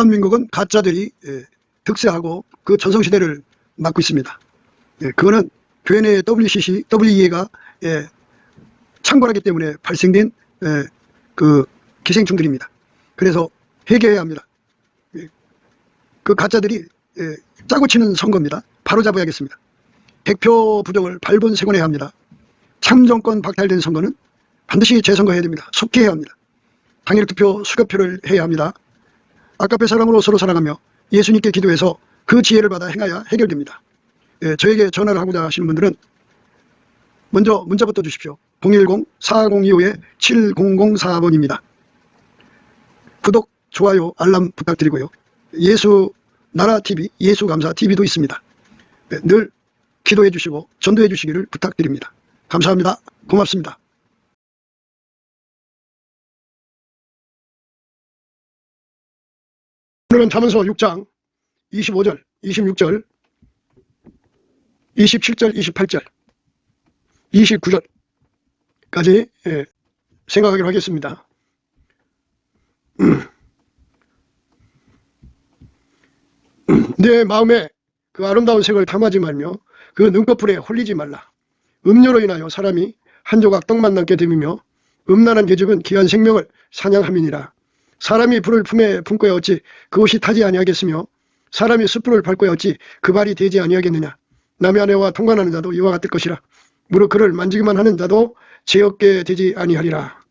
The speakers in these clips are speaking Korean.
대한민국은 가짜들이 득세하고 그 전성시대를 맞고 있습니다. 그거는 교회 내 WCC, WEA가 창궐하기 때문에 발생된 그 기생충들입니다. 그래서 해결해야 합니다. 그 가짜들이 짜고 치는 선거입니다. 바로잡아야겠습니다. 100표 부정을 발본색원해야 합니다. 참정권 박탈된 선거는 반드시 재선거해야 됩니다. 속히 해야 합니다. 당일 투표, 수개표를 해야 합니다. 아까페 사랑으로 서로 사랑하며 예수님께 기도해서 그 지혜를 받아 행하여 해결됩니다. 저에게 전화를 하고자 하시는 분들은 먼저 문자부터 주십시오. 010-4025-7004번입니다. 구독, 좋아요, 알람 부탁드리고요. 예수나라TV, 예수감사TV도 있습니다. 늘 기도해 주시고 전도해 주시기를 부탁드립니다. 감사합니다. 고맙습니다. 오늘은 잠언서 6장 25절, 26절, 27절, 28절, 29절까지 생각하기로 하겠습니다. 내 마음에 그 아름다운 색을 탐하지 말며 그 눈꺼풀에 홀리지 말라. 음료로 인하여 사람이 한 조각 떡만 남게 됨이며 음란한 계집은 귀한 생명을 사냥함이니라. 사람이 불을 품에 품고야 어찌 그것이 타지 아니하겠으며 사람이 숯불을 밟고야 어찌 그 발이 되지 아니하겠느냐. 남의 아내와 통관하는 자도 이와 같을 것이라. 무릇 그를 만지기만 하는 자도 죄 없게 되지 아니하리라.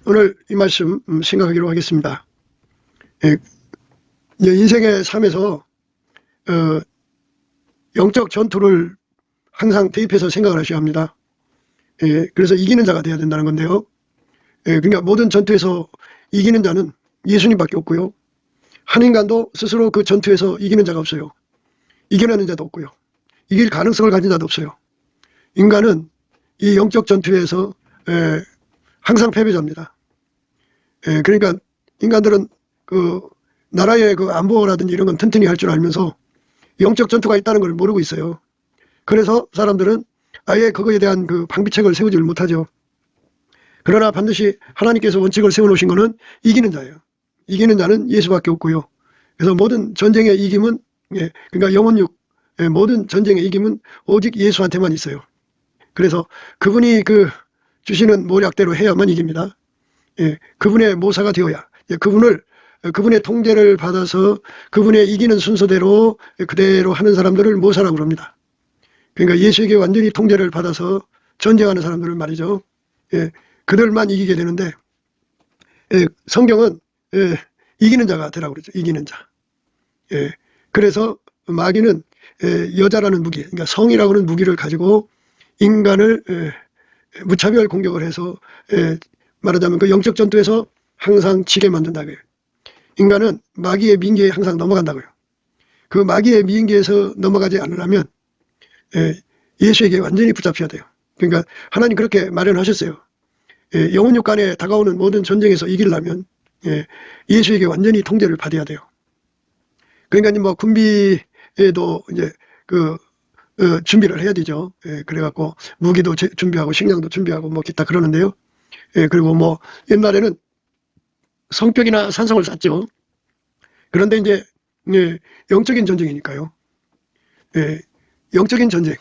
오늘 이 말씀 생각하기로 하겠습니다. 인생의 삶에서 영적 전투를 항상 대입해서 생각을 하셔야 합니다. 그래서 이기는 자가 되어야 된다는 건데요. 그러니까 모든 전투에서 이기는 자는 예수님밖에 없고요. 한 인간도 스스로 그 전투에서 이기는 자가 없어요. 이겨내는 자도 없고요. 이길 가능성을 가진 자도 없어요. 인간은 이 영적 전투에서 항상 패배자입니다. 그러니까 인간들은 그 나라의 그 안보라든지 이런 건 튼튼히 할 줄 알면서 영적 전투가 있다는 걸 모르고 있어요. 그래서 사람들은 아예 그거에 대한 그 방비책을 세우지를 못하죠. 그러나 반드시 하나님께서 원칙을 세워놓으신 것은 이기는 자예요. 이기는 자는 예수밖에 없고요. 그래서 모든 전쟁의 이김은 그러니까 영혼육 모든 전쟁의 이김은 오직 예수한테만 있어요. 그래서 그분이 그 주시는 모략대로 해야만 이깁니다. 그분의 모사가 되어야 그분의 통제를 받아서 그분의 이기는 순서대로 그대로 하는 사람들을 모사라고 합니다. 그러니까 예수에게 완전히 통제를 받아서 전쟁하는 사람들을 말이죠. 그들만 이기게 되는데 성경은 이기는 자가 되라고 그러죠. 이기는 자. 그래서 마귀는 여자라는 무기, 그러니까 성이라고 하는 무기를 가지고 인간을 무차별 공격을 해서 말하자면 그 영적 전투에서 항상 지게 만든다고요. 인간은 마귀의 민계에 항상 넘어간다고요. 그 마귀의 민계에서 넘어가지 않으려면 예수에게 완전히 붙잡혀야 돼요. 그러니까 하나님 그렇게 마련하셨어요. 영혼육 간에 다가오는 모든 전쟁에서 이기려면 예수에게 완전히 통제를 받아야 돼요. 그러니까 뭐 군비에도 이제 그 준비를 해야 되죠. 그래갖고 무기도 준비하고 식량도 준비하고 뭐 기타 그러는데요. 그리고 뭐 옛날에는 성벽이나 산성을 쌓죠. 그런데 이제 영적인 전쟁이니까요. 영적인 전쟁.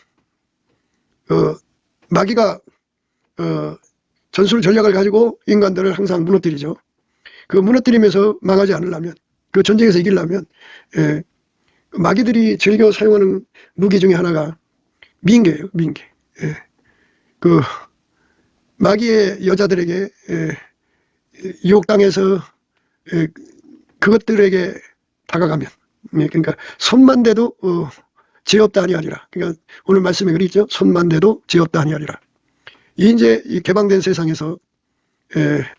마귀가 전술 전략을 가지고 인간들을 항상 무너뜨리죠. 그 무너뜨리면서 망하지 않으려면, 그 전쟁에서 이기려면 마귀들이 즐겨 사용하는 무기 중에 하나가 미인계예요. 미인계. 그 마귀의 여자들에게 유혹당해서 그것들에게 다가가면, 그러니까 손만 대도 죄 없다 아니하리라. 그러니까 오늘 말씀에 그랬죠. 손만 대도 죄 없다 아니하리라. 이제 이 개방된 세상에서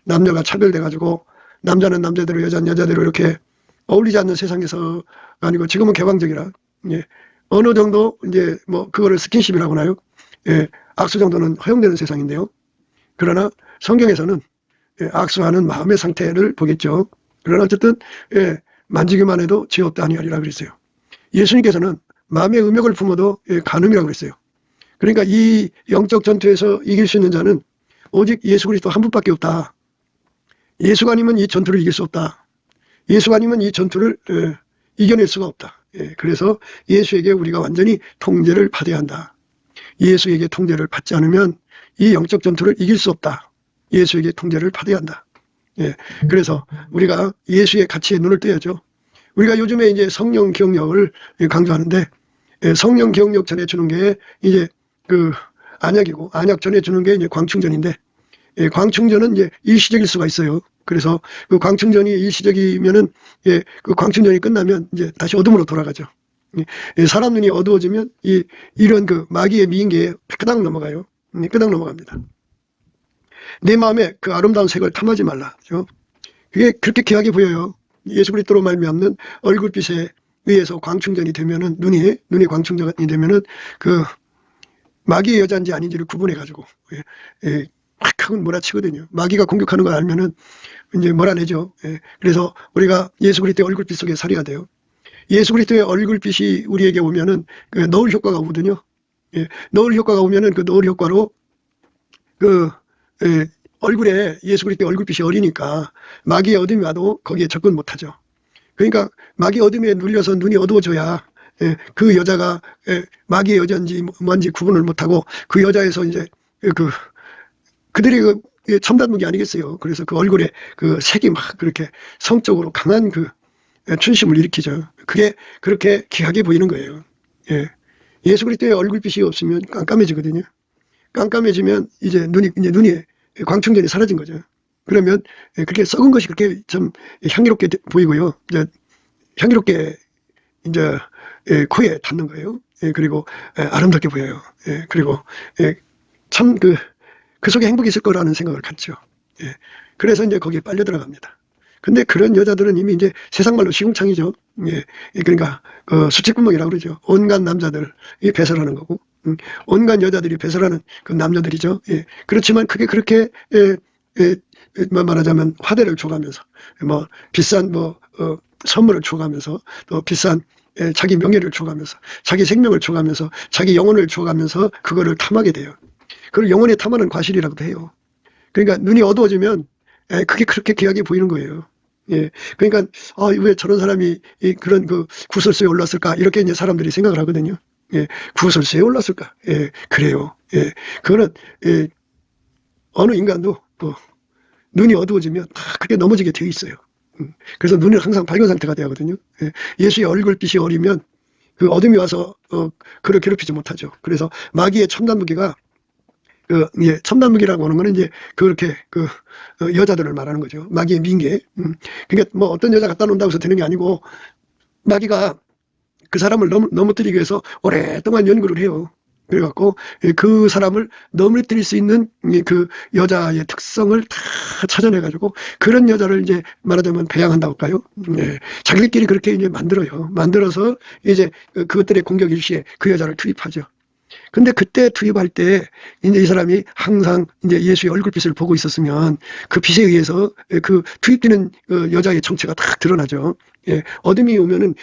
남녀가 차별돼 가지고 남자는 남자대로 여자는 여자대로 이렇게 어울리지 않는 세상에서 아니고 지금은 개방적이라 어느 정도 이제 뭐 그거를 스킨십이라고 하나요? 악수 정도는 허용되는 세상인데요. 그러나 성경에서는 악수하는 마음의 상태를 보겠죠. 그러나 어쨌든 만지기만 해도 죄 없다 아니하리라 그랬어요. 예수님께서는 마음의 음욕을 품어도 간음이라고 그랬어요. 그러니까 이 영적 전투에서 이길 수 있는 자는 오직 예수 그리스도 한 분밖에 없다. 예수가 아니면 이 전투를 이길 수 없다. 예수가 아니면 이 전투를 이겨낼 수가 없다. 그래서 예수에게 우리가 완전히 통제를 받아야 한다. 예수에게 통제를 받지 않으면 이 영적 전투를 이길 수 없다. 예수에게 통제를 받아야 한다. 그래서 우리가 예수의 가치에 눈을 떠야죠. 우리가 요즘에 이제 성령 기억력을 강조하는데, 성령 기억력 전해주는 게 이제 그 안약이고, 안약 전해주는 게 이제 광충전인데, 광충전은 이제 일시적일 수가 있어요. 그래서 그 광충전이 일시적이면은, 그 광충전이 끝나면 이제 다시 어둠으로 돌아가죠. 사람 눈이 어두워지면 이런 그 마귀의 미인계에 끄당 넘어가요. 끄당 넘어갑니다. 내 마음에 그 아름다운 색을 탐하지 말라. 그게 그렇게 귀하게 보여요. 예수 그리스도로 말미암는 얼굴빛에 의해서 광충전이 되면은 눈이 광충전이 되면은 그 마귀의 여자인지 아닌지를 구분해 가지고 확 하고 몰아치거든요. 마귀가 공격하는 걸 알면은 이제 몰아내죠. 그래서 우리가 예수 그리스도의 얼굴빛 속에 살아야 돼요. 예수 그리스도의 얼굴빛이 우리에게 오면은 그 너울 효과가 오거든요. 너울 효과가 오면은 그 너울 효과로 그 얼굴에 예수 그리스도의 얼굴빛이 어리니까 마귀의 어둠이 와도 거기에 접근 못하죠. 그러니까 마귀의 어둠에 눌려서 눈이 어두워져야 그 여자가 마귀의 여자인지 뭔지 구분을 못하고 그 여자에서 이제 그들이 그 첨단무기 아니겠어요. 그래서 그 얼굴에 그 색이 막 그렇게 성적으로 강한 그 춘심을 일으키죠. 그게 그렇게 귀하게 보이는 거예요. 예수 그리스도의 얼굴빛이 없으면 깜깜해지거든요. 깜깜해지면 이제 눈이 광충전이 사라진 거죠. 그러면 그렇게 썩은 것이 그렇게 좀 향기롭게 보이고요. 이제 향기롭게 이제 코에 닿는 거예요. 그리고 아름답게 보여요. 그리고 참 그 속에 행복이 있을 거라는 생각을 갖죠. 그래서 이제 거기에 빨려 들어갑니다. 근데 그런 여자들은 이미 이제 세상 말로 시궁창이죠. 그러니까 수치구멍이라고 그러죠. 온갖 남자들이 배설하는 거고, 온갖 여자들이 배설하는 그 남자들이죠. 그렇지만 그게 그렇게 말하자면 화대를 줘가면서 뭐 비싼 선물을 줘가면서 또 비싼 자기 명예를 줘가면서 자기 생명을 줘가면서 자기 영혼을 줘가면서 그거를 탐하게 돼요. 그걸 영혼에 탐하는 과실이라고도 해요. 그러니까 눈이 어두워지면 그게 그렇게 귀하게 보이는 거예요. 그러니까 왜 저런 사람이 그런 그 구설수에 올랐을까 이렇게 이제 사람들이 생각을 하거든요. 구설수에 올랐을까? 그래요. 그거는 어느 인간도 눈이 어두워지면 그렇게 넘어지게 되어 있어요. 그래서 눈은 항상 밝은 상태가 돼야 하거든요. 예수의 얼굴빛이 어리면 그 어둠이 와서 그를 괴롭히지 못하죠. 그래서 마귀의 첨단 무기가 첨단 무기라고 하는 거는 이제 그렇게 여자들을 말하는 거죠. 마귀의 민계. 그러니까 뭐 어떤 여자 갖다 놓는다고 해서 되는 게 아니고 마귀가 그 사람을 넘어뜨리기 위해서 오랫동안 연구를 해요. 그래갖고 그 사람을 넘어뜨릴 수 있는 그 여자의 특성을 다 찾아내가지고 그런 여자를 이제 말하자면 배양한다고 할까요? 자기들끼리 그렇게 이제 만들어요. 만들어서 이제 그것들의 공격 일시에 그 여자를 투입하죠. 근데 그때 투입할 때 이제 이 사람이 항상 이제 예수의 얼굴빛을 보고 있었으면 그 빛에 의해서 그 투입되는 여자의 정체가 딱 드러나죠. 어둠이 오면은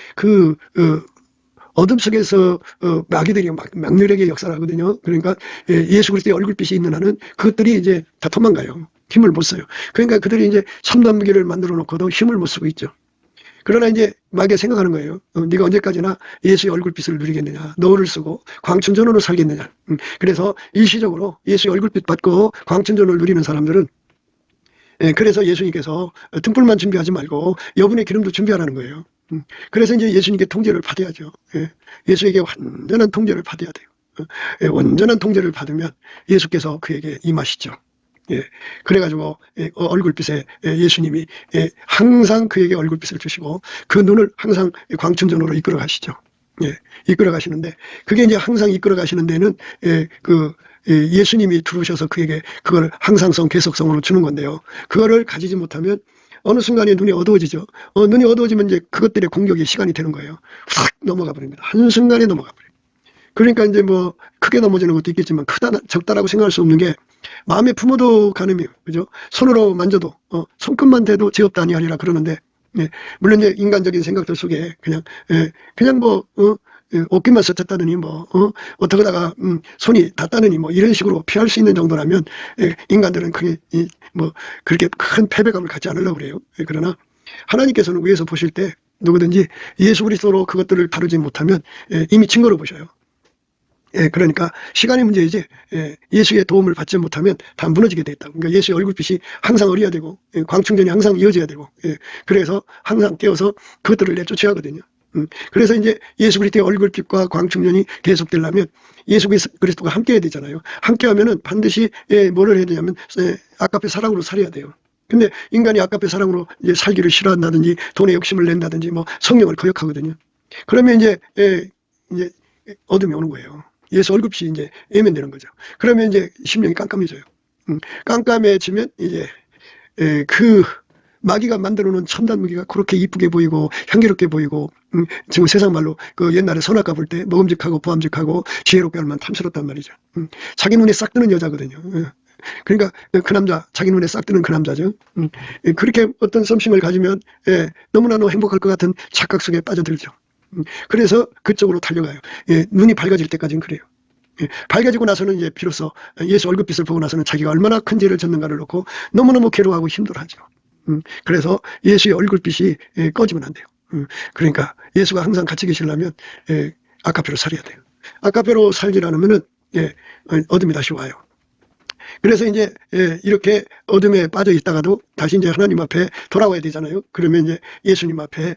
어둠 속에서 마귀들이 막늘하게 역사를 하거든요. 그러니까 예수 그리스도의 얼굴빛이 있는 한은 그것들이 이제 다 도망가요. 힘을 못 써요. 그러니까 그들이 이제 첨단 무기를 만들어 놓고도 힘을 못 쓰고 있죠. 그러나 이제 마귀가 생각하는 거예요. 네가 언제까지나 예수의 얼굴빛을 누리겠느냐. 너울을 쓰고 광춘전으로 살겠느냐. 그래서 일시적으로 예수의 얼굴빛 받고 광춘전을 누리는 사람들은 그래서 예수님께서 등불만 준비하지 말고 여분의 기름도 준비하라는 거예요. 그래서 이제 예수님께 통제를 받아야죠. 예수에게 완전한 통제를 받아야 돼요. 완전한 통제를 받으면 예수께서 그에게 임하시죠. 그래가지고 얼굴빛에 예수님이 항상 그에게 얼굴빛을 주시고 그 눈을 항상 광춘전으로 이끌어 가시죠. 이끌어 가시는데 그게 이제 항상 이끌어 가시는 데는 예수님이 들어오셔서 그에게 그걸 항상성 계속성으로 주는 건데요. 그거를 가지지 못하면 어느 순간에 눈이 어두워지죠. 눈이 어두워지면 이제 그것들의 공격의 시간이 되는 거예요. 확 넘어가 버립니다. 한순간에 넘어가 버려요. 그러니까 이제 뭐 크게 넘어지는 것도 있겠지만 크다 적다라고 생각할 수 없는 게 마음에 품어도 가늠이에요. 그죠? 손으로 만져도 손끝만 대도 죄 없다 아니하리라 그러는데 물론 이제 인간적인 생각들 속에 그냥 뭐 옷깃만 스쳤다느니 뭐 어떡하다가 손이 닿다느니 뭐 이런 식으로 피할 수 있는 정도라면 인간들은 그게 뭐 그렇게 큰 패배감을 갖지 않으려고 그래요. 그러나 하나님께서는 위에서 보실 때 누구든지 예수 그리스도로 그것들을 다루지 못하면 이미 증거로 보셔요. 그러니까 시간의 문제이지 예수의 도움을 받지 못하면 다 무너지게 돼 있다. 그러니까 예수의 얼굴빛이 항상 어려야 되고 광충전이 항상 이어져야 되고 그래서 항상 깨어서 그것들을 내쫓아야 하거든요. 그래서 이제 예수 그리스도의 얼굴빛과 광충전이 계속되려면 예수 그리스도가 함께 해야 되잖아요. 함께 하면은 반드시 뭐를 해야 되냐면 아까페 사랑으로 살아야 돼요. 근데 인간이 아까페 사랑으로 이제 살기를 싫어한다든지 돈에 욕심을 낸다든지 뭐 성령을 거역하거든요. 그러면 이제 어둠이 오는 거예요. 예수 얼굴빛이 이제 외면되는 거죠. 그러면 이제 심령이 깜깜해져요. 깜깜해지면 이제 그 마귀가 만들어 놓은 첨단 무기가 그렇게 이쁘게 보이고 향기롭게 보이고 지금 세상 말로 그 옛날에 선악과 볼 때 먹음직하고 보암직하고 지혜롭게 할만 탐스럽단 말이죠. 자기 눈에 싹 드는 여자거든요. 그러니까 그 남자, 자기 눈에 싹 드는 그 남자죠. 그렇게 어떤 썸씽을 가지면 너무나도 행복할 것 같은 착각 속에 빠져들죠. 그래서 그쪽으로 달려가요. 눈이 밝아질 때까지는 그래요. 밝아지고 나서는 이제 비로소 예수 얼굴빛을 보고 나서는 자기가 얼마나 큰 죄를 졌는가를 놓고 너무너무 괴로워하고 힘들어하죠. 그래서 예수의 얼굴빛이 꺼지면 안 돼요. 그러니까 예수가 항상 같이 계시려면 아카페로 살아야 돼요. 아카페로 살지 않으면은 어둠이 다시 와요. 그래서 이제 이렇게 어둠에 빠져 있다가도 다시 이제 하나님 앞에 돌아와야 되잖아요. 그러면 이제 예수님 앞에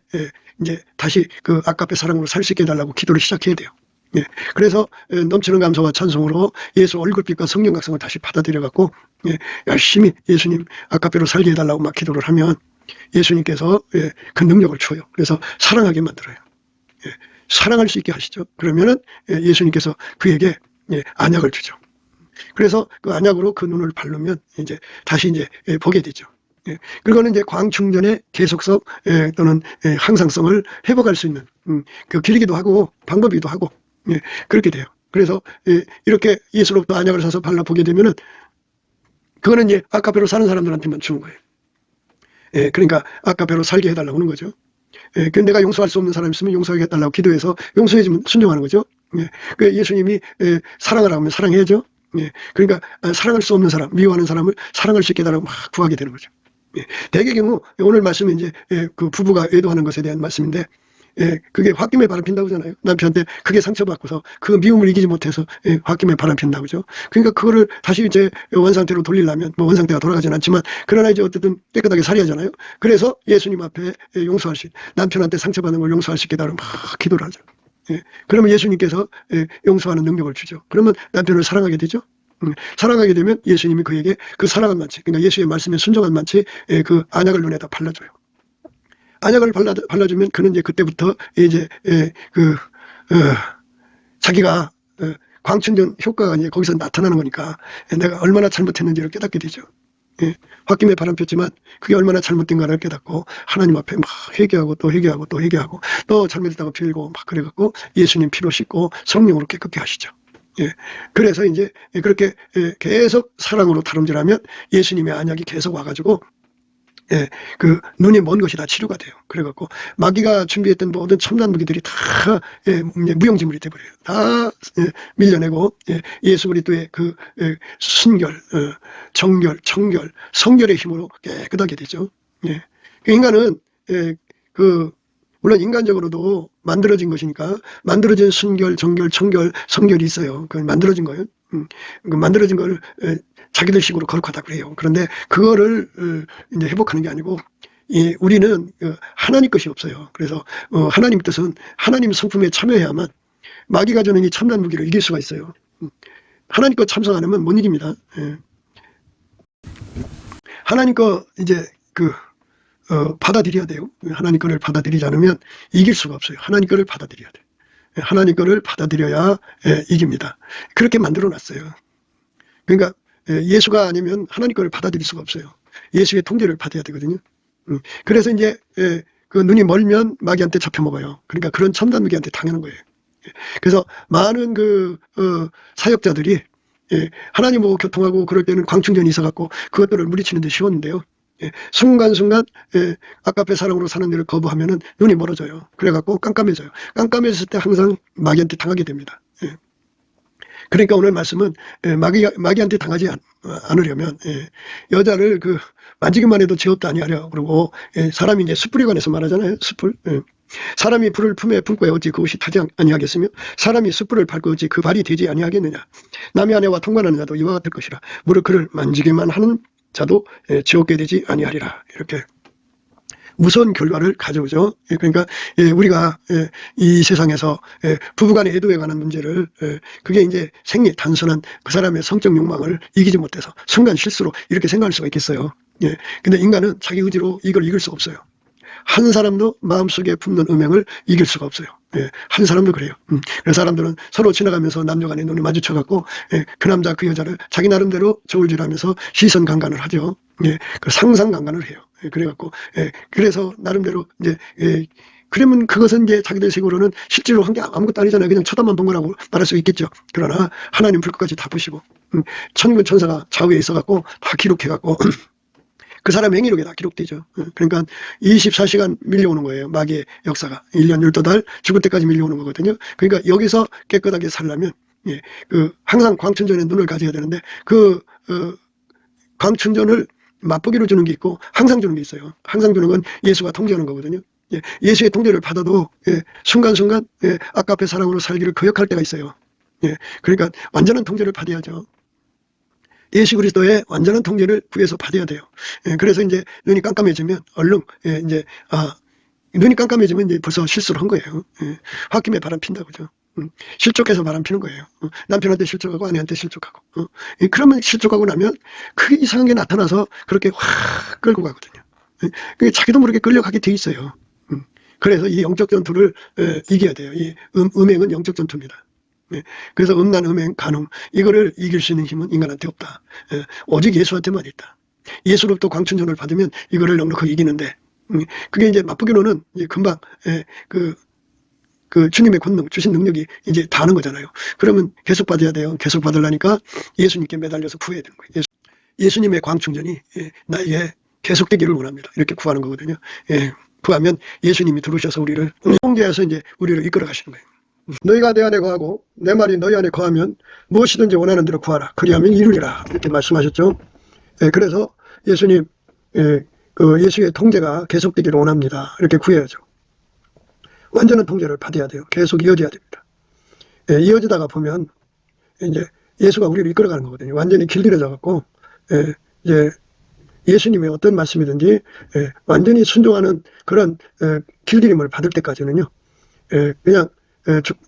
이제 다시 그 아까페 사랑으로 살 수 있게 해달라고 기도를 시작해야 돼요. 그래서 넘치는 감사와 찬송으로 예수 얼굴빛과 성령 각성을 다시 받아들여 갖고 열심히 예수님 아까페로 살게 해달라고 막 기도를 하면 예수님께서 그 능력을 줘요. 그래서 사랑하게 만들어요. 사랑할 수 있게 하시죠. 그러면은 예수님께서 그에게 안약을 주죠. 그래서 그 안약으로 그 눈을 바르면 이제 다시 이제 보게 되죠. 그거는 이제 광충전의 계속성 또는 항상성을 회복할 수 있는 그 길이기도 하고 방법이기도 하고 그렇게 돼요. 그래서 이렇게 예수로부터 안약을 사서 발라보게 되면은 그거는 이제 아카페로 사는 사람들한테만 주는 거예요. 그러니까 아카페로 살게 해달라고 하는 거죠. 그 내가 용서할 수 없는 사람이 있으면 용서하게 해달라고 기도해서 용서해주면 순종하는 거죠. 그 예수님이 사랑하라고 하면 사랑해야죠. 그러니까 사랑할 수 없는 사람, 미워하는 사람을 사랑할 수 있게 해달라고 막 구하게 되는 거죠. 대개 경우 오늘 말씀은 이제 그 부부가 외도하는 것에 대한 말씀인데 그게 홧김에 바람핀다고 하잖아요. 남편한테 크게 상처받고서 그 미움을 이기지 못해서 홧김에 바람핀다고 그죠. 그러니까 그거를 다시 이제 원상태로 돌리려면 뭐 원상태가 돌아가진 않지만 그러나 이제 어쨌든 깨끗하게 살아야 하잖아요. 그래서 예수님 앞에 용서할 수 있는 남편한테 상처받는 걸 용서할 수 있게 해달라고 막 기도를 하죠. 그러면 예수님께서 용서하는 능력을 주죠. 그러면 남편을 사랑하게 되죠. 사랑하게 되면 예수님이 그에게 그 사랑한 만치, 그러니까 예수의 말씀에 순종한 만치 그 안약을 눈에다 발라줘요. 안약을 발라주면 그는 이제 그때부터 이제 자기가 광충전 효과가 이제 거기서 나타나는 거니까 내가 얼마나 잘못했는지를 깨닫게 되죠. 홧김에 바람 폈지만 그게 얼마나 잘못된가를 깨닫고 하나님 앞에 막 회개하고 또 회개하고 또 회개하고 또 잘못했다고 빌고 막 그래갖고 예수님 피로 씻고 성령으로 깨끗게 하시죠. 그래서 이제 그렇게 계속 사랑으로 다름질하면 예수님의 안약이 계속 와가지고 그 눈이 먼 것이 다 치료가 돼요. 그래갖고 마귀가 준비했던 모든 첨단 무기들이 다 무용지물이 돼버려요. 다 밀려내고 예수 그리스도의 그 순결, 정결, 청결, 성결의 힘으로 깨끗하게 되죠. 인간은 물론 인간적으로도 만들어진 것이니까 만들어진 순결, 정결, 청결, 성결이 있어요. 그건 만들어진 거예요. 그 만들어진 걸 자기들 식으로 거룩하다 그래요. 그런데 그거를 이제 회복하는 게 아니고 우리는 하나님 것이 없어요. 그래서 하나님 뜻은 하나님 성품에 참여해야만 마귀가 주는 이 첨단 무기를 이길 수가 있어요. 하나님 것 참석 안 하면 못 이깁니다. 하나님 거 이제 받아들여야 돼요. 하나님 거를 받아들이지 않으면 이길 수가 없어요. 하나님 거를 받아들여야 돼요. 하나님 거를 받아들여야 이깁니다. 그렇게 만들어 놨어요. 그러니까 예수가 아니면 하나님 거를 받아들일 수가 없어요. 예수의 통제를 받아야 되거든요. 그래서 이제 그 눈이 멀면 마귀한테 잡혀먹어요. 그러니까 그런 첨단 무기한테 당하는 거예요. 그래서 많은 사역자들이 하나님하고 교통하고 그럴 때는 광충전이 있어갖고 그것들을 물리치는 데 쉬웠는데요. 순간순간 아까페 사랑으로 사는 일을 거부하면은 눈이 멀어져요. 그래갖고 깜깜해져요. 깜깜해졌을 때 항상 마귀한테 당하게 됩니다. 그러니까 오늘 말씀은 마귀한테 당하지 않으려면 여자를 만지기만 해도 죄 없다 아니하려. 그러고 사람이 이제 숯불에 관해서 말하잖아요. 숯불. 사람이 불을 품에 품고 어찌 그것이 타지 아니하겠으며 사람이 숯불을 밟고 어찌 그 발이 되지 아니하겠느냐. 남의 아내와 통관하는 자도 이와 같을 것이라. 무릇 그를 만지기만 하는 자도 죄 없게 되지 아니하리라. 이렇게 무서운 결과를 가져오죠. 그러니까 우리가 이 세상에서 부부간의 애도에 관한 문제를 그게 이제 단순한 그 사람의 성적 욕망을 이기지 못해서 순간 실수로 이렇게 생각할 수가 있겠어요. 근데 인간은 자기 의지로 이걸 이길 수가 없어요. 한 사람도 마음속에 품는 음행을 이길 수가 없어요. 한 사람도 그래요. 그래서 사람들은 서로 지나가면서 남녀간의 눈을 마주쳐갖고 그 남자 그 여자를 자기 나름대로 저울질하면서 시선 강간을 하죠. 그 상상 강간을 해요. 그래갖고 그래서 나름대로 이제 그러면 그것은 이제 자기들 식으로는 실제로 한 게 아무것도 아니잖아요. 그냥 쳐다만 본 거라고 말할 수 있겠죠. 그러나 하나님 불끝까지 다 보시고 천군 천사가 좌우에 있어갖고 다 기록해갖고 그 사람 행위록에 다 기록되죠. 그러니까 24시간 밀려오는 거예요. 마귀의 역사가 1년 12달 죽을 때까지 밀려오는 거거든요. 그러니까 여기서 깨끗하게 살려면 항상 광춘전에 눈을 가져야 되는데 광춘전을 맛보기로 주는 게 있고 항상 주는 게 있어요. 항상 주는 건 예수가 통제하는 거거든요. 예수의 통제를 받아도 순간순간 아까 앞에 사랑으로 살기를 거역할 때가 있어요. 그러니까 완전한 통제를 받아야죠. 예수 그리스도의 완전한 통제를 구해서 받아야 돼요. 그래서 이제 눈이 깜깜해지면 얼른 눈이 깜깜해지면 이제 벌써 실수를 한 거예요. 홧김에 바람 핀다 그죠. 실족해서 바람 피는 거예요. 남편한테 실족하고 아내한테 실족하고. 그러면 실족하고 나면 크게 이상한 게 나타나서 그렇게 확 끌고 가거든요. 그게 자기도 모르게 끌려가게 돼 있어요. 그래서 이 영적 전투를 이겨야 돼요. 이 음행은 영적 전투입니다. 그래서 음란, 음행, 간음 이거를 이길 수 있는 힘은 인간한테 없다. 오직 예수한테만 있다. 예수로부터 광춘전을 받으면 이거를 넉넉하게 이기는데 그게 이제 맛보기로는 금방 그 주님의 권능, 주신 능력이 이제 다는 거잖아요. 그러면 계속 받아야 돼요. 계속 받으려니까 예수님께 매달려서 구해야 되는 거예요. 예수님의 광충전이 나에게 계속되기를 원합니다. 이렇게 구하는 거거든요. 구하면 예수님이 들어오셔서 우리를 통제해서 이제 우리를 이끌어 가시는 거예요. 너희가 내 안에 거하고 내 말이 너희 안에 거하면 무엇이든지 원하는 대로 구하라. 그리하면 이루리라. 이렇게 말씀하셨죠. 그래서 예수님, 예수의 통제가 계속되기를 원합니다. 이렇게 구해야죠. 완전한 통제를 받아야 돼요. 계속 이어져야 됩니다. 이어지다가 보면 이제 예수가 우리를 이끌어가는 거거든요. 완전히 길들여져 갖고 이제 예수님의 어떤 말씀이든지 완전히 순종하는 그런 길들임을 받을 때까지는요. 그냥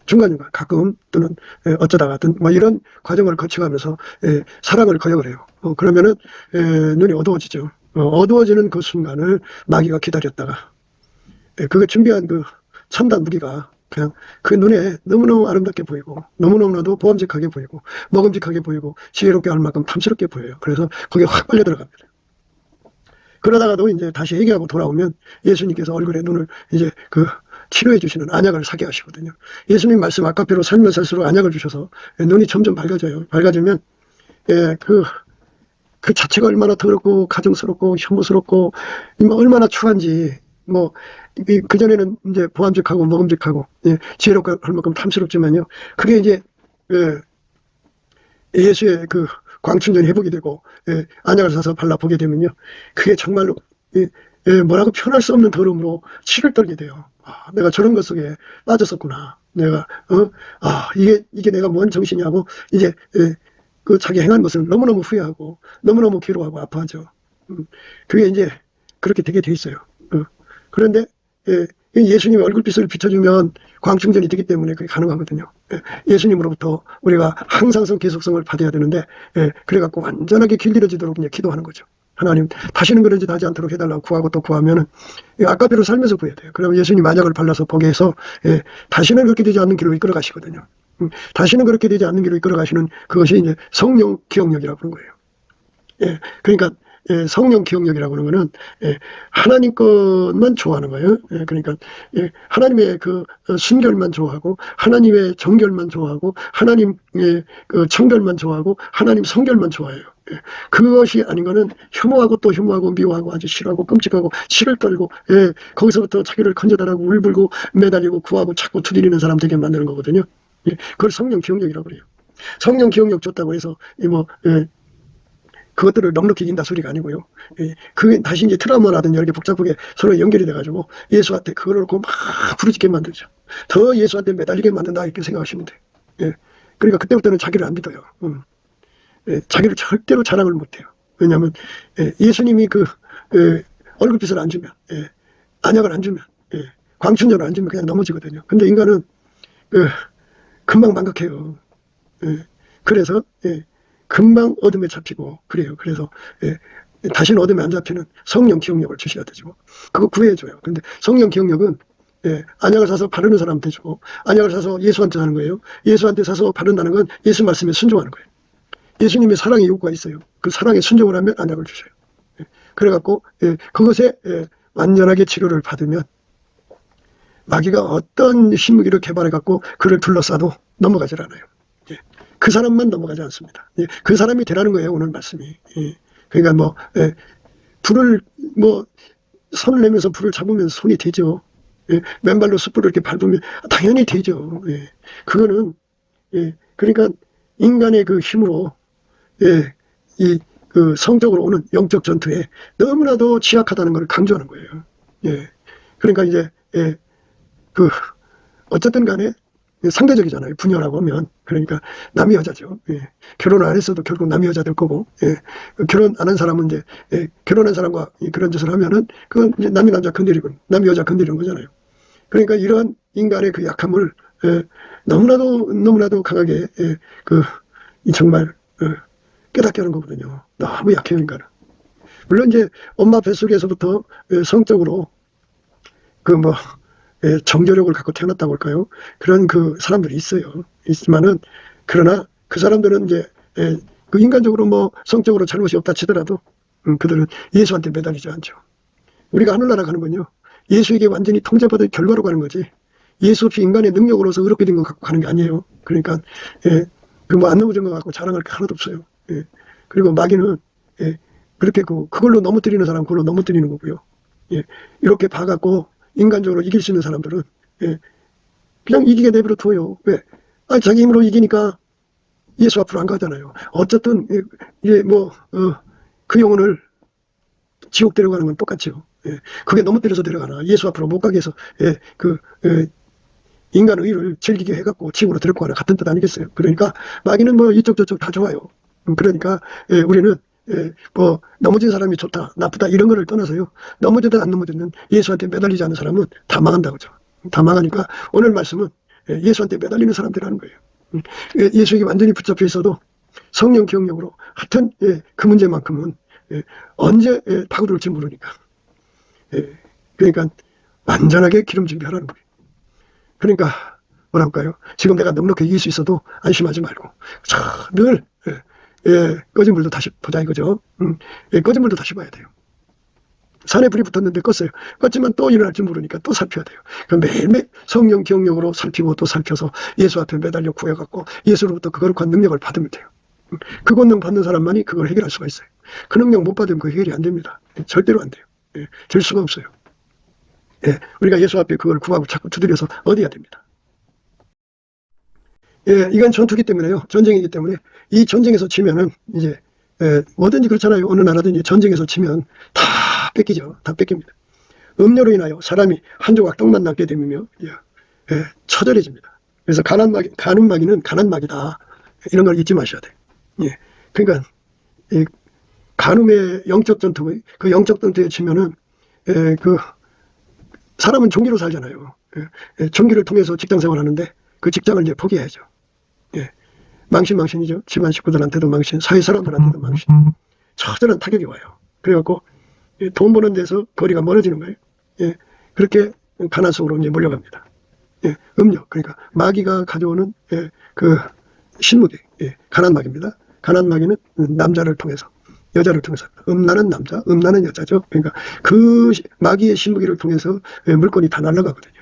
중간중간 가끔 또는 어쩌다가든 뭐 이런 과정을 거쳐가면서 사랑을 거역을 해요. 그러면은 눈이 어두워지죠. 어두워지는 그 순간을 마귀가 기다렸다가 그거 준비한 그 첨단 무기가 그냥 그 눈에 너무너무 아름답게 보이고 너무너무나도 보암직하게 보이고 먹음직하게 보이고 지혜롭게 할 만큼 탐스럽게 보여요. 그래서 거기에 확 빨려 들어갑니다. 그러다가도 이제 다시 얘기하고 돌아오면 예수님께서 얼굴에 눈을 이제 치료해 주시는 안약을 사게 하시거든요. 예수님 말씀 아까표로 살면 살수록 안약을 주셔서 눈이 점점 밝아져요. 밝아지면 그 자체가 얼마나 더럽고 가증스럽고 혐오스럽고 얼마나 추한지 그전에는 이제 보암직하고 먹음직하고 지혜롭게 할 만큼 탐스럽지만요. 그게 이제 예수의 그 광춘전이 회복이 되고 안약을 사서 발라보게 되면요. 그게 정말로 뭐라고 표현할 수 없는 더러움으로 치를 떨게 돼요. 내가 저런 것 속에 빠졌었구나. 내가 이게 내가 뭔 정신이냐고 이제 그 자기 행한 것을 너무너무 후회하고 너무너무 괴로워하고 아파하죠. 그게 이제 그렇게 되게 돼 있어요. 그런데 예수님의 얼굴빛을 비춰주면 광충전이 되기 때문에 그게 가능하거든요. 예수님으로부터 우리가 항상성 계속성을 받아야 되는데 그래갖고 완전하게 길들여지도록 이제 기도하는 거죠. 하나님 다시는 그런 짓 하지 않도록 해달라고 구하고 또 구하면은 아까대로 살면서 구해야 돼요. 그러면 예수님 안약을 발라서 보게 해서 다시는 그렇게 되지 않는 길로 이끌어 가시거든요. 다시는 그렇게 되지 않는 길로 이끌어 가시는 그것이 이제 성령 기억력이라고 그런 거예요. 그러니까 성령 기억력이라고 하는 거는 하나님 것만 좋아하는 거예요. 그러니까 하나님의 그 순결만 좋아하고 하나님의 정결만 좋아하고 하나님의 그 청결만 좋아하고 하나님 성결만 좋아해요. 그것이 아닌 거는 혐오하고 또 혐오하고 미워하고 아주 싫어하고 끔찍하고 치를 떨고 거기서부터 자기를 건져달라고 울불고 매달리고 구하고 찾고 두드리는 사람 되게 만드는 거거든요. 그걸 성령 기억력이라고 그래요. 성령 기억력 줬다고 해서 그것들을 넉넉히 이긴다 소리가 아니고요. 그게 다시 이제 트라우마라든지 이렇게 복잡하게 서로 연결이 돼가지고 예수한테 그걸 놓고 막 부르짖게 만들죠. 더 예수한테 매달리게 만든다 이렇게 생각하시면 돼요. 그러니까 그때부터는 자기를 안 믿어요. 자기를 절대로 자랑을 못해요. 왜냐하면 예수님이 얼굴빛을 안 주면, 안약을 안 주면, 광춘절을 안 주면 그냥 넘어지거든요. 근데 인간은 금방 망각해요. 그래서 금방 어둠에 잡히고 그래요. 그래서 다시는 어둠에 안 잡히는 성령 기억력을 주셔야 되죠. 그거 구해줘요. 근데 성령 기억력은 안약을 사서 바르는 사람한테 주고, 안약을 사서 예수한테 사는 거예요. 예수한테 사서 바른다는 건 예수 말씀에 순종하는 거예요. 예수님의 사랑의 요구가 있어요. 그 사랑에 순종을 하면 안약을 주셔요. 그래갖고 그것에 완전하게 치료를 받으면 마귀가 어떤 신무기를 개발해갖고 그를 둘러싸도 넘어가질 않아요. 그 사람만 넘어가지 않습니다. 그 사람이 되라는 거예요, 오늘 말씀이. 그러니까 불을 손을 내면서 불을 잡으면 손이 되죠. 맨발로 숯불을 이렇게 밟으면 당연히 되죠. 그거는 그러니까 인간의 그 힘으로 그 성적으로 오는 영적 전투에 너무나도 취약하다는 걸 강조하는 거예요. 그러니까 이제 어쨌든 간에 상대적이잖아요. 부녀라고 하면. 그러니까 남의 여자죠. 결혼 안 했어도 결국 남의 여자 될 거고, 결혼 안 한 사람은 이제 결혼한 사람과 그런 짓을 하면은 그건 이제 남의 남자 건드리고 남의 여자 건드리는 거잖아요. 그러니까 이런 인간의 그 약함을 너무나도 강하게 정말 깨닫게 하는 거거든요. 너무 약해요, 인간은. 물론 이제 엄마 뱃속에서부터 성적으로 정조력을 갖고 태어났다고 할까요? 그런 그 사람들이 있어요. 있지만은, 그러나 그 사람들은 이제, 그 인간적으로 성적으로 잘못이 없다 치더라도, 그들은 예수한테 매달리지 않죠. 우리가 하늘나라 가는 건요, 예수에게 완전히 통제받은 결과로 가는 거지, 예수 없이 인간의 능력으로서 의롭게 된 거 갖고 가는 게 아니에요. 그러니까, 안 넘어진 거 갖고 자랑할 게 하나도 없어요. 그리고 마귀는, 그렇게 그걸로 넘어뜨리는 사람, 그걸로 넘어뜨리는 거고요. 이렇게 봐갖고, 인간적으로 이길 수 있는 사람들은 그냥 이기게 내버려 둬요. 왜? 자기 힘으로 이기니까 예수 앞으로 안 가잖아요. 어쨌든 그 영혼을 지옥 데려가는 건 똑같죠. 그게 넘어뜨려서 데려가나 예수 앞으로 못 가게 해서 인간 의를 즐기게 해갖고 지옥으로 데리고 가나 같은 뜻 아니겠어요. 그러니까 마귀는 이쪽 저쪽 다 좋아요. 그러니까 우리는 넘어진 사람이 좋다, 나쁘다, 이런 거를 떠나서요. 넘어지든 안 넘어지든 예수한테 매달리지 않는 사람은 다 망한다고죠. 다 망하니까 오늘 말씀은 예수한테 매달리는 사람들이라는 거예요. 예수에게 완전히 붙잡혀 있어도 성령 기억력으로 하여튼 그 문제만큼은 언제 파고들지 모르니까. 그러니까 완전하게 기름 준비하라는 거예요. 그러니까 뭐랄까요? 지금 내가 넉넉히 이길 수 있어도 안심하지 말고 늘 꺼진 불도 다시 보자 이거죠. 꺼진 불도 다시 봐야 돼요. 산에 불이 붙었는데 껐어요. 껐지만 또 일어날지 모르니까 또 살펴야 돼요. 그럼 매일매일 성령 기억력으로 살피고 또 살펴서 예수 앞에 매달려 구해갖고 예수로부터 그 거룩한 능력을 받으면 돼요. 그 권능 받는 사람만이 그걸 해결할 수가 있어요. 그 능력 못 받으면 그 해결이 안 됩니다. 절대로 안 돼요. 될 수가 없어요. 우리가 예수 앞에 그걸 구하고 자꾸 두드려서 얻어야 됩니다. 이건 전투기 때문에요. 전쟁이기 때문에 이 전쟁에서 치면은 이제 뭐든지 그렇잖아요. 어느 나라든지 전쟁에서 치면 다 뺏기죠. 다 뺏깁니다. 음료로 인하여 사람이 한 조각 떡만 남게 되면요, 처절해집니다. 그래서 가는 마귀는 가난 마귀다. 이런 걸 잊지 마셔야 돼요. 그러니까 간음의 영적 전투, 그 영적 전투에 치면은 사람은 종기로 살잖아요. 종기를 통해서 직장 생활하는데 그 직장을 이제 포기해야죠. 망신이죠. 집안 식구들한테도 망신, 사회 사람들한테도 망신. 처절한 타격이 와요. 그래갖고 돈 버는 데서 거리가 멀어지는 거예요. 그렇게 가난 속으로 이제 몰려갑니다. 음료, 그러니까 마귀가 가져오는 그 신무기, 가난 마귀입니다. 가난 마귀는 남자를 통해서, 여자를 통해서, 음란은 남자, 음란은 여자죠. 그러니까 그 마귀의 신무기를 통해서 물건이 다 날아가거든요.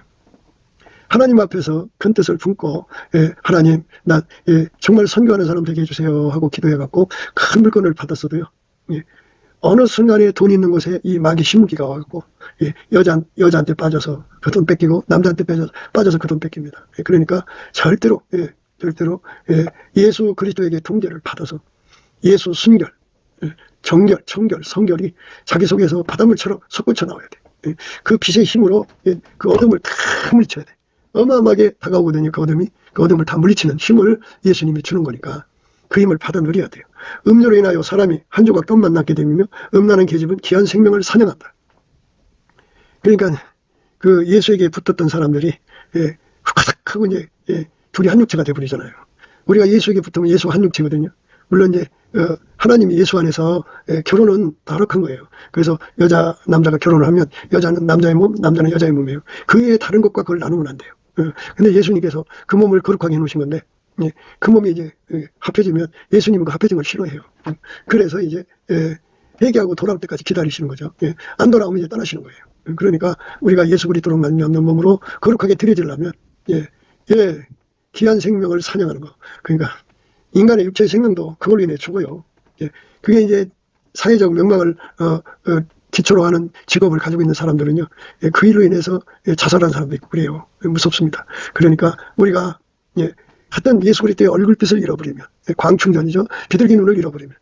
하나님 앞에서 큰 뜻을 품고 하나님 나 정말 선교하는 사람 되게 해주세요 하고 기도해갖고 큰 물건을 받았어도요, 어느 순간에 돈 있는 곳에 이 마귀 신무기가 와갖고 여자한테 빠져서 그 돈 뺏기고 남자한테 빠져서 그 돈 뺏깁니다. 그러니까 절대로 절대로 예수 그리스도에게 통제를 받아서 예수 순결, 정결, 청결, 성결이 자기 속에서 바닷물처럼 솟구쳐 나와야 돼. 그 빛의 힘으로 그 어둠을 다 물리쳐야 돼. 어마어마하게 다가오거든요. 그 어둠을 다 물리치는 힘을 예수님이 주는 거니까 그 힘을 받아 누려야 돼요. 음료로 인하여 사람이 한 조각 떡만 낳게 되며 음란한 계집은 귀한 생명을 사냥한다. 그러니까 그 예수에게 붙었던 사람들이 후카닥 하고 이제 둘이 한 육체가 돼버리잖아요. 우리가 예수에게 붙으면 예수 한 육체거든요. 물론 이제 하나님이 예수 안에서 결혼은 다락한 거예요. 그래서 여자 남자가 결혼을 하면 여자는 남자의 몸, 남자는 여자의 몸이에요. 그 외에 다른 것과 그걸 나누면 안 돼요. 근데 예수님께서 그 몸을 거룩하게 해놓으신 건데 그 몸이 이제 합해지면 예수님은 그 합해진 걸 싫어해요. 그래서 이제 회개하고 돌아올 때까지 기다리시는 거죠. 안 돌아오면 이제 떠나시는 거예요. 그러니까 우리가 예수 그리스도로 말미암는 몸으로 거룩하게 드려지려면 귀한 생명을 사냥하는 거. 그러니까 인간의 육체의 생명도 그걸로 인해 죽어요. 그게 이제 사회적 명망을 기초로 하는 직업을 가지고 있는 사람들은요, 그 일로 인해서 자살한 사람도 있고 그래요. 무섭습니다. 그러니까 우리가 하여튼 예수 그리스도의 얼굴빛을 잃어버리면, 광충전이죠. 비둘기 눈을 잃어버리면,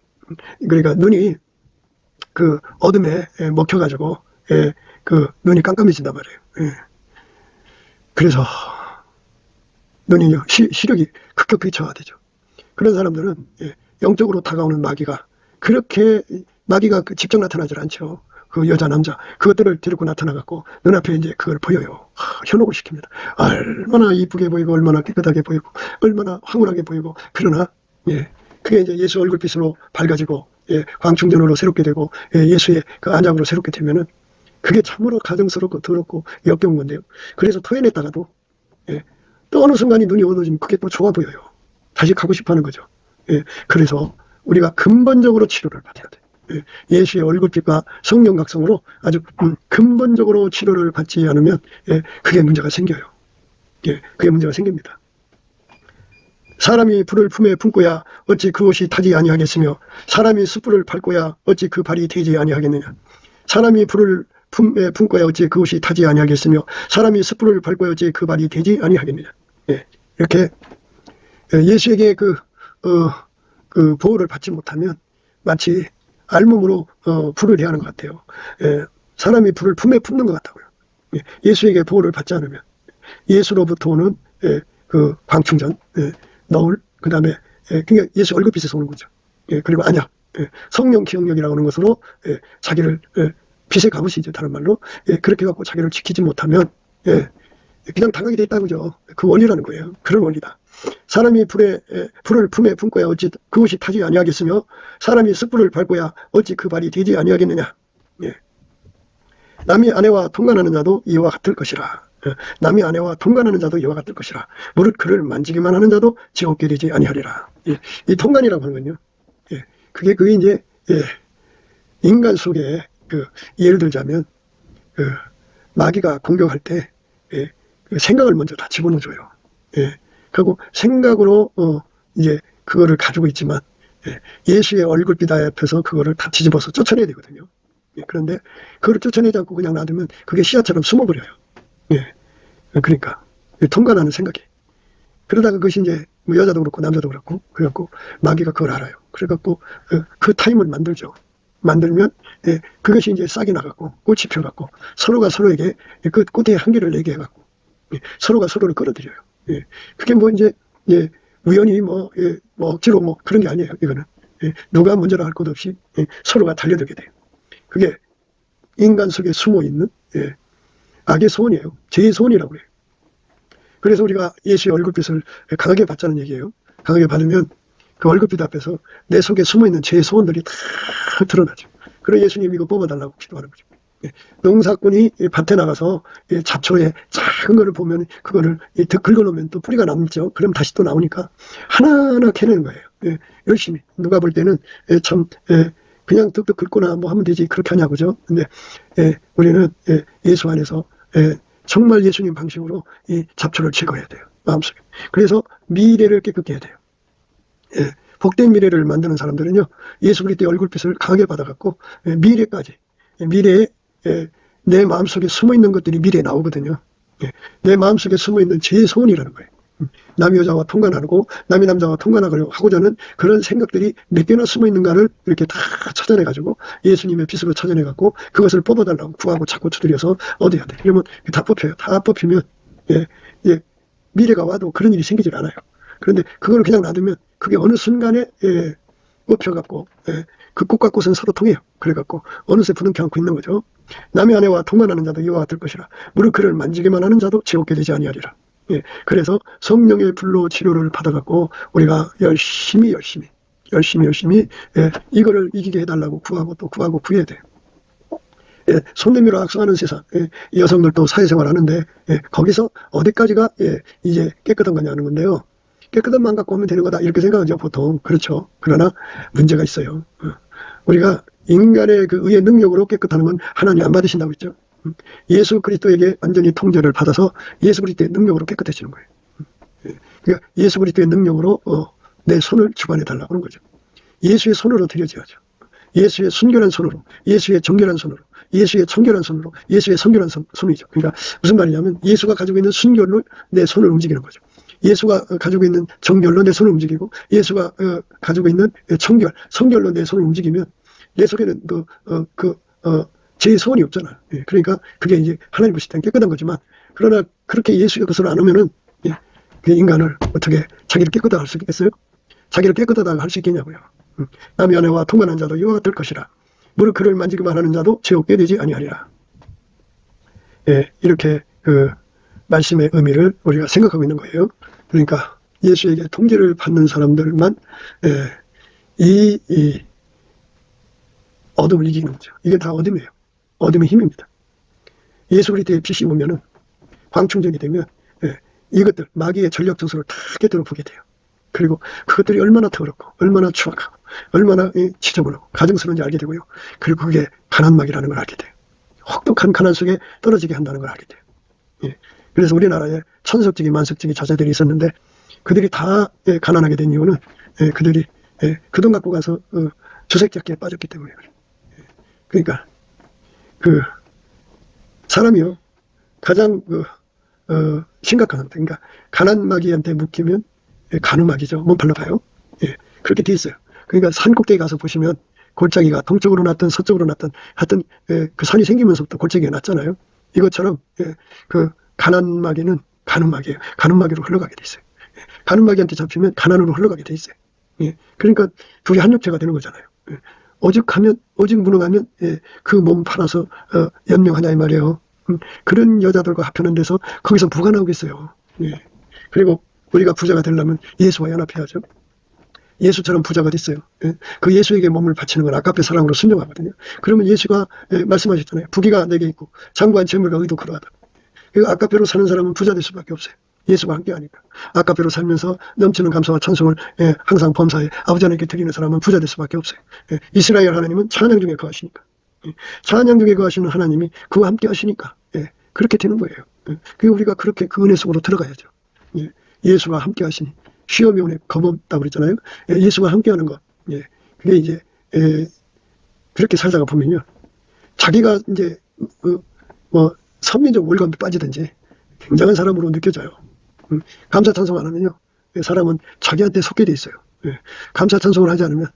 그러니까 눈이 그 어둠에 먹혀가지고 그 눈이 깜깜해진단 말이에요. 그래서 눈이 시력이 급격히 저하되죠. 그런 사람들은 영적으로 다가오는 마귀가 그렇게 마귀가 직접 나타나질 않죠. 그 여자 남자 그것들을 데리고 나타나갖고 눈앞에 이제 그걸 보여요. 현혹을 시킵니다. 얼마나 이쁘게 보이고 얼마나 깨끗하게 보이고 얼마나 황홀하게 보이고 그러나 그게 이제 예수 얼굴빛으로 밝아지고 광충전으로 새롭게 되고 예수의 그 안약으로 새롭게 되면은 그게 참으로 가증스럽고 더럽고 역겨운 건데요. 그래서 토해냈다가도 또 어느 순간이 눈이 어두워지면 그게 또 좋아 보여요. 다시 가고 싶어하는 거죠. 그래서 우리가 근본적으로 치료를 받아야 돼. 예수의 얼굴빛과 성령 각성으로 아주 근본적으로 치료를 받지 않으면 그게 문제가 생겨요. 그게 문제가 생깁니다. 사람이 불을 품에 품고야 어찌 그 옷이 타지 아니하겠으며 사람이 숯불을 밟고야 어찌 그 발이 되지 아니하겠느냐. 사람이 불을 품에 품고야 어찌 그 옷이 타지 아니하겠으며 사람이 숯불을 밟고야 어찌 그 발이 되지 아니하겠느냐. 이렇게 예수에게 그 보호를 받지 못하면 마치 알몸으로 불을 대하는 것 같아요. 사람이 불을 품에 품는 것 같다고요. 예수에게 보호를 받지 않으면 예수로부터 오는 그 광충전, 너울, 그 다음에 그러니까 예수 얼굴빛에서 오는 거죠. 그리고 안약, 성령 기억력이라고 하는 것으로 자기를 빛의 갑옷이죠. 다른 말로 그렇게 갖고 자기를 지키지 못하면 그냥 당하게 돼 있다는 거죠. 그 원리라는 거예요. 그런 원리다. 사람이 불을 품에 품고야 어찌 그것이 타지 아니하겠으며 사람이 숯불을 밟고야 어찌 그 발이 되지 아니하겠느냐. 남이 아내와 통관하는 자도 이와 같을 것이라. 남이 아내와 통관하는 자도 이와 같을 것이라. 무릇 그를 만지기만 하는 자도 지옥에 되지 아니하리라. 이 통관이라고 하는 건요. 그게 이제 인간 속에 예를 들자면 마귀가 공격할 때 그 생각을 먼저 다 집어넣어줘요. 그리고 생각으로 이제 그거를 가지고 있지만 예수의 얼굴빛 앞에서 그거를 다 뒤집어서 쫓아내야 되거든요. 그런데 그걸 쫓아내지 않고 그냥 놔두면 그게 씨앗처럼 숨어버려요. 그러니까 통과하는 생각이. 그러다가 그것이 이제 뭐 여자도 그렇고 남자도 그렇고 그래갖고 마귀가 그걸 알아요. 그래갖고 그 타임을 만들죠. 만들면 그것이 이제 싹이 나갖고 꽃이 펴갖고 서로가 서로에게 그 꽃의 향기를 내게 해갖고 서로가 서로를 끌어들여요. 그게 뭐 이제 우연히 뭐 억지로 뭐 그런 게 아니에요. 이거는 누가 먼저라 할 것 없이 서로가 달려들게 돼요. 그게 인간 속에 숨어 있는 악의 소원이에요. 죄의 소원이라고 해요. 그래서 우리가 예수의 얼굴빛을 강하게 받자는 얘기예요. 강하게 받으면 그 얼굴빛 앞에서 내 속에 숨어 있는 죄의 소원들이 다 드러나죠. 그래서 예수님이 이거 뽑아달라고 기도하는 거죠. 농사꾼이 밭에 나가서 잡초에 작은 거를 보면 그거를 긁어놓으면 또 뿌리가 남죠. 그럼 다시 또 나오니까 하나하나 캐내는 거예요. 열심히. 누가 볼 때는 참 그냥 뚝뚝 긁거나 뭐 하면 되지 그렇게 하냐고죠. 근데 우리는 예수 안에서 정말 예수님 방식으로 이 잡초를 제거해야 돼요. 마음속에. 그래서 미래를 깨끗게 해야 돼요. 복된 미래를 만드는 사람들은요, 예수 그리스도의 얼굴빛을 강하게 받아갖고 미래까지, 미래에 내 마음속에 숨어있는 것들이 미래에 나오거든요. 내 마음속에 숨어있는 죄의 소원이라는 거예요. 남의 여자와 통관 안 하고 남의 남자와 통관하려고 하고자 하는 그런 생각들이 몇 개나 숨어 있는가를 이렇게 다 찾아내가지고 예수님의 빛으로 찾아내갖고 그것을 뽑아달라고 구하고 자꾸 두드려서 얻어야 돼. 이러면 다 뽑혀요. 다 뽑히면 미래가 와도 그런 일이 생기질 않아요. 그런데 그걸 그냥 놔두면 그게 어느 순간에 뽑혀갖고 그 꽃과 꽃은 서로 통해요. 그래갖고 어느새 부둥켜 안고 있는 거죠. 남의 아내와 통관하는 자도 이와 같을 것이라. 무릇 그를 만지기만 하는 자도 지옥게 되지 아니하리라. 그래서 성령의 불로 치료를 받아갖고 우리가 열심히 이거를 이기게 해달라고 구하고 또 구하고 구해야 돼요. 손 내밀어 악수하는 세상, 여성들도 사회생활 하는데 거기서 어디까지가 이제 깨끗한 거냐는 건데요. 깨끗한 만 갖고 오면 되는 거다 이렇게 생각하죠 보통. 그렇죠. 그러나 문제가 있어요. 우리가 인간의 그 의의 능력으로 깨끗하는 건 하나님 안 받으신다고 했죠. 예수 그리스도에게 완전히 통제를 받아서 예수 그리스도의 능력으로 깨끗해지는 거예요. 그러니까 예수 그리스도의 능력으로 내 손을 주관해 달라고 하는 거죠. 예수의 손으로 드려져야죠. 예수의 순결한 손으로, 예수의 정결한 손으로, 예수의 청결한 손으로, 예수의 성결한 손이죠. 그러니까 무슨 말이냐면 예수가 가지고 있는 순결로 내 손을 움직이는 거죠. 예수가 가지고 있는 정결로 내 손을 움직이고 예수가 가지고 있는 청결, 성결로 내 손을 움직이면 내 속에는 제 소원이 없잖아. 그러니까 그게 이제 하나님 보실 땐 깨끗한 거지만 그러나 그렇게 예수의 것으로 안 오면은 그 인간을 어떻게 자기를 깨끗하게 할 수 있겠어요? 자기를 깨끗하다고 할 수 있겠냐고요. 남의 아내와 통관한 자도 이와 같을 것이라. 무릇 그를 만지기만 하는 자도 지옥게 되지 아니하리라. 이렇게 그 말씀의 의미를 우리가 생각하고 있는 거예요. 그러니까 예수에게 통제를 받는 사람들만 이 어둠을 이기는 거죠. 이게 다 어둠이에요. 어둠의 힘입니다. 예수 그리스도의 빛이 오면은 광충전이 되면 이것들 마귀의 전력 정수를 다 깨뜨려 보게 돼요. 그리고 그것들이 얼마나 더럽고 얼마나 추악하고 얼마나 지저분하고 가증스러운지 알게 되고요. 그리고 그게 가난막이라는 걸 알게 돼요. 혹독한 가난 속에 떨어지게 한다는 걸 알게 돼요. 그래서 우리나라에 천석지기 만석지기 자제들이 있었는데 그들이 다 가난하게 된 이유는 그들이 그 돈 갖고 가서 주색잡기에 빠졌기 때문에 그래요. 그러니까 그 사람이요 가장 심각한 상태, 그러니까 가난마귀한테 묶이면 간우마귀죠. 몸팔러 가요. 그렇게 돼 있어요. 그러니까 산 꼭대기 가서 보시면 골짜기가 동쪽으로 났든 서쪽으로 났든 하여튼 그 산이 생기면서부터 골짜기가 났잖아요. 이것처럼 그 가난마귀는 간우마귀예요. 간우마귀로 흘러가게 돼 있어요. 간우마귀한테 잡히면 가난으로 흘러가게 돼 있어요. 그러니까 둘이 한육체가 되는 거잖아요. 오직 무능하면 그 몸 팔아서 연명하냐 이 말이에요. 그런 여자들과 합하는 데서 거기서 부가 나오겠어요. 그리고 우리가 부자가 되려면 예수와 연합해야죠. 예수처럼 부자가 됐어요. 그 예수에게 몸을 바치는 건 아까페 사랑으로 순종하거든요. 그러면 예수가 말씀하셨잖아요. 부귀가 내게 있고 장구한 재물과 의도 그러하다. 아까페로 사는 사람은 부자 될 수밖에 없어요. 예수가 함께하니까. 아까페로 살면서 넘치는 감사와 찬송을 항상 범사에 아버지 하나님께 드리는 사람은 부자 될 수밖에 없어요. 이스라엘 하나님은 찬양 중에 거하시니까. 찬양 중에 거하시는 하나님이 그와 함께 하시니까 그렇게 되는 거예요. 그리고 우리가 그렇게 그 은혜 속으로 들어가야죠. 예수와 함께 하시니 시험이 오네 겁없다고 그랬잖아요. 예수와 함께 하는 것. 그게 이제 그렇게 살다가 보면요. 자기가 이제 뭐 선민적 월감에 빠지든지 굉장한 사람으로 느껴져요. 감사 찬송 안 하면요. 사람은 자기한테 속게 돼 있어요. 감사 찬송을 하지 않으면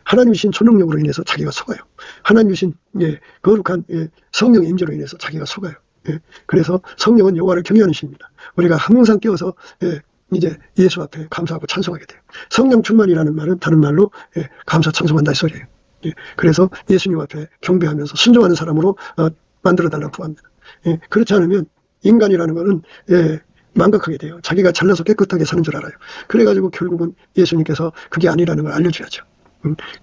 하나님 주신 초능력으로 인해서 자기가 속아요. 하나님 주신 거룩한 성령의 임재로 인해서 자기가 속아요. 그래서 성령은 여호와를 경외하는 신입니다. 우리가 항상 깨어서 이제 예수 앞에 감사하고 찬송하게 돼요. 성령 충만이라는 말은 다른 말로 감사 찬송한다 이 소리예요. 그래서 예수님 앞에 경배하면서 순종하는 사람으로 만들어달라고 구합니다. 그렇지 않으면 인간이라는 것은 망각하게 돼요. 자기가 잘나서 깨끗하게 사는 줄 알아요. 그래가지고 결국은 예수님께서 그게 아니라는 걸 알려줘야죠.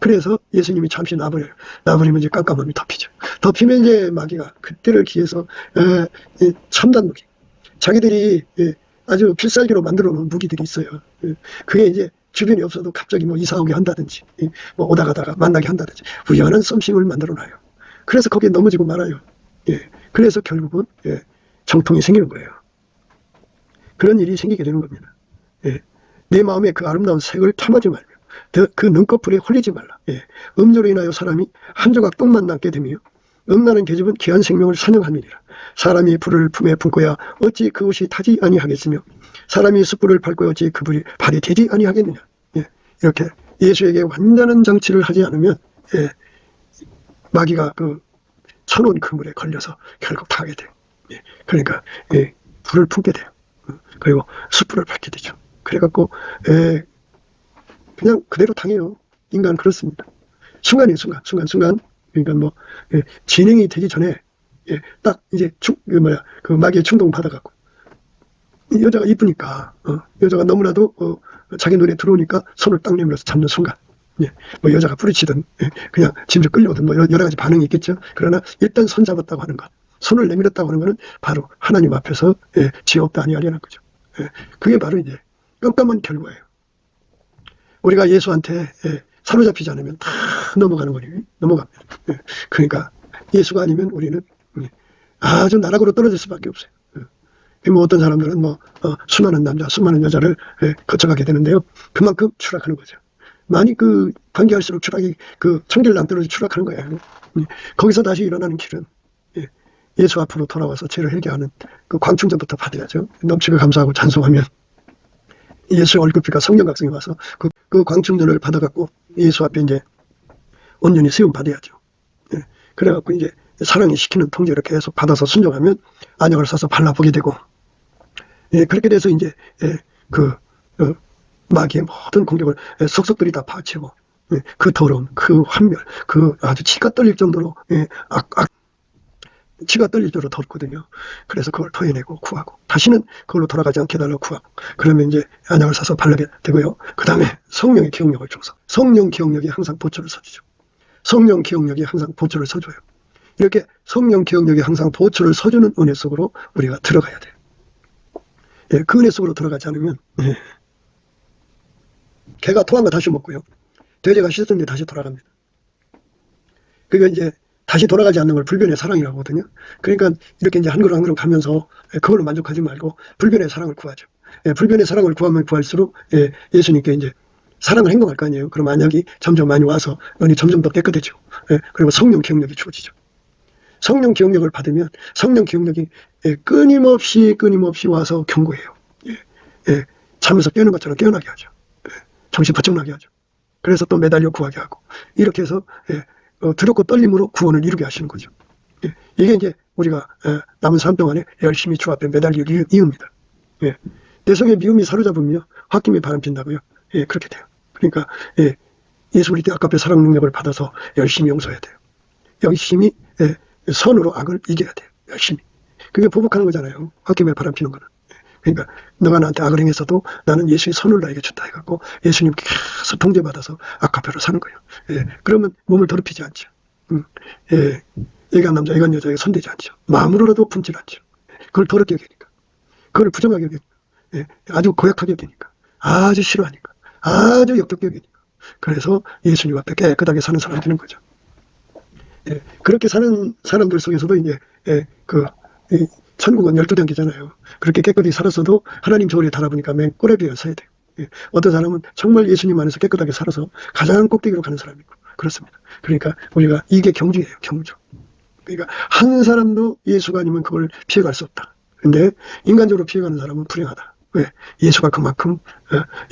그래서 예수님이 잠시 놔버려요. 놔버리면 이제 깜깜함이 덮이죠. 덮이면 이제 마귀가 그때를 기해서 첨단 무기, 자기들이 아주 필살기로 만들어 놓은 무기들이 있어요. 그게 이제 주변이 없어도 갑자기 뭐 이사 오게 한다든지 뭐 오다 가다가 만나게 한다든지 우연한 썸씽을 만들어 놔요. 그래서 거기에 넘어지고 말아요. 그래서 결국은 정통이 생기는 거예요. 그런 일이 생기게 되는 겁니다. 내 마음에 그 아름다운 색을 탐하지 말며 그 눈꺼풀에 홀리지 말라. 음료로 인하여 사람이 한 조각 똥만 남게 되며 음란한 계집은 귀한 생명을 사냥함이니라. 사람이 불을 품에 품고야 어찌 그것이 타지 아니하겠으며 사람이 숯불을 밟고 어찌 그 불이 발이 되지 아니하겠느냐. 예, 이렇게 예수에게 완전한 장치를 하지 않으면 마귀가 그 천원 그물에 걸려서 결국 당하게 돼요. 그러니까 불을 품게 돼요. 그리고 숯불을 밟게 되죠. 그래갖고 그냥 그대로 당해요. 인간 그렇습니다. 순간이에요. 순간. 그러니까 뭐 진행이 되기 전에 딱 이제 그 마귀의 충동 받아갖고 여자가 이쁘니까 여자가 너무나도 자기 눈에 들어오니까 손을 딱 내밀어서 잡는 순간 뭐 여자가 부딪히든 그냥 짐을 끌려오든 뭐 여러 가지 반응이 있겠죠. 그러나 일단 손 잡았다고 하는 것, 손을 내밀었다고 하는 것은 바로 하나님 앞에서 지혜 없다 아니하려는 거죠. 그게 바로 이제 깜깜한 결과예요. 우리가 예수한테 사로잡히지 않으면 다 넘어가는 거니 넘어갑니다. 그러니까 예수가 아니면 우리는 아주 나락으로 떨어질 수밖에 없어요. 뭐 어떤 사람들은 뭐 수많은 남자, 수많은 여자를 거쳐가게 되는데요. 그만큼 추락하는 거죠. 많이 그 관계할수록 추락이 그 청결남대로 추락하는 거예요. 거기서 다시 일어나는 길은 예수 앞으로 돌아와서 죄를 회개하는 그 광충전부터 받아야죠. 넘치고 감사하고 찬송하면 예수의 얼굴빛과 성령 각성이 와서 그 광충전을 받아갖고 예수 앞에 이제 온전히 세움 받아야죠. 그래갖고 이제 사랑이 시키는 통제를 계속 받아서 순종하면 안약을 써서 발라보게 되고 그렇게 돼서 이제 마귀의 모든 공격을 속속들이 다 파치고 그 더러운 그 환멸 그 아주 치가 떨릴 정도로 치가 떨릴 정도로 덥거든요. 그래서 그걸 토해내고 구하고 다시는 그걸로 돌아가지 않게 해달라고 구하고 그러면 이제 안약을 사서 바르게 되고요. 그 다음에 성령의 기억력을 줘서 성령 기억력이 항상 보초를 서주죠. 성령 기억력이 항상 보초를 서줘요. 이렇게 성령 기억력이 항상 보초를 서주는 은혜 속으로 우리가 들어가야 돼요. 그 은혜 속으로 들어가지 않으면 개가 토한 거 다시 먹고요. 돼지가 씻었는데 다시 돌아갑니다. 그러니까 이제 다시 돌아가지 않는 걸 불변의 사랑이라고 하거든요. 그러니까 이렇게 이제 한 걸음 한 걸음 가면서 그걸로 만족하지 말고 불변의 사랑을 구하죠. 불변의 사랑을 구하면 구할수록 예수님께 이제 사랑을 행동할 거 아니에요. 그럼 안약이 점점 많이 와서 눈이 점점 더 깨끗해지고 그리고 성령 기억력이 주어지죠. 성령 기억력을 받으면 성령 기억력이 끊임없이 와서 경고해요. 잠에서 깨는 것처럼 깨어나게 하죠. 정신 바짝 나게 하죠. 그래서 또 매달려 구하게 하고 이렇게 해서 두렵고 떨림으로 구원을 이루게 하시는 거죠. 이게 이제 우리가 남은 삶 동안에 열심히 주 앞에 매달릴 이유입니다. 내 속에 미움이 사로잡으며 홧김에 바람핀다고요. 그렇게 돼요. 그러니까 예수 그리스도의 아까페 사랑 능력을 받아서 열심히 용서해야 돼요. 열심히 선으로 악을 이겨야 돼요. 열심히. 그게 보복하는 거잖아요. 홧김에 바람피는 거는. 그러니까 너가 나한테 악을 행했어도 나는 예수의 선을 나에게 준다 해갖고 예수님께 계속 통제받아서 아까페로 사는 거예요. 그러면 몸을 더럽히지 않죠. 애간 남자, 애간 여자에게 손대지 않죠. 마음으로라도 품질 않죠. 그걸 더럽게 여기니까. 그걸 부정하게 여기니까. 아주 고약하게 여기니까. 아주 싫어하니까. 아주 역겹게 여기니까. 그래서 예수님 앞에 깨끗하게 사는 사람이 되는 거죠. 그렇게 사는 사람들 속에서도 이제 천국은 12단계잖아요. 그렇게 깨끗이 살았어도 하나님 저울에 달아보니까 맨 꼬레비에 서야 돼요. 어떤 사람은 정말 예수님 안에서 깨끗하게 살아서 가장 꼭대기로 가는 사람이 있고 그렇습니다. 그러니까 우리가 이게 경주예요. 경주. 그러니까 한 사람도 예수가 아니면 그걸 피해갈 수 없다. 근데 인간적으로 피해가는 사람은 불행하다. 왜? 예수가 그만큼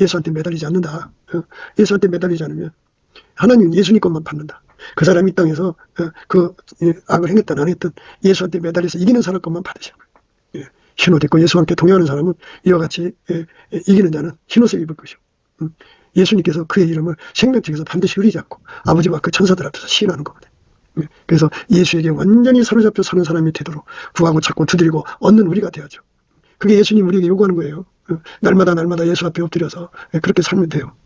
예수한테 매달리지 않는다. 예수한테 매달리지 않으면 하나님 예수님 것만 받는다. 그 사람이 이 땅에서 그 악을 행했든 안 했든 예수한테 매달려서 이기는 사람 것만 받으시는 거예요. 흰옷 입고 예수와 함께 동행하는 사람은 이와 같이 이기는 자는 흰옷을 입을 것이고 예수님께서 그의 이름을 생명책에서 반드시 흐리지 않고 아버지와 그 천사들 앞에서 시인하는 거거든요. 그래서 예수에게 완전히 사로잡혀 사는 사람이 되도록 구하고 찾고 두드리고 얻는 우리가 되어야죠. 그게 예수님 우리에게 요구하는 거예요. 날마다 예수 앞에 엎드려서 그렇게 살면 돼요.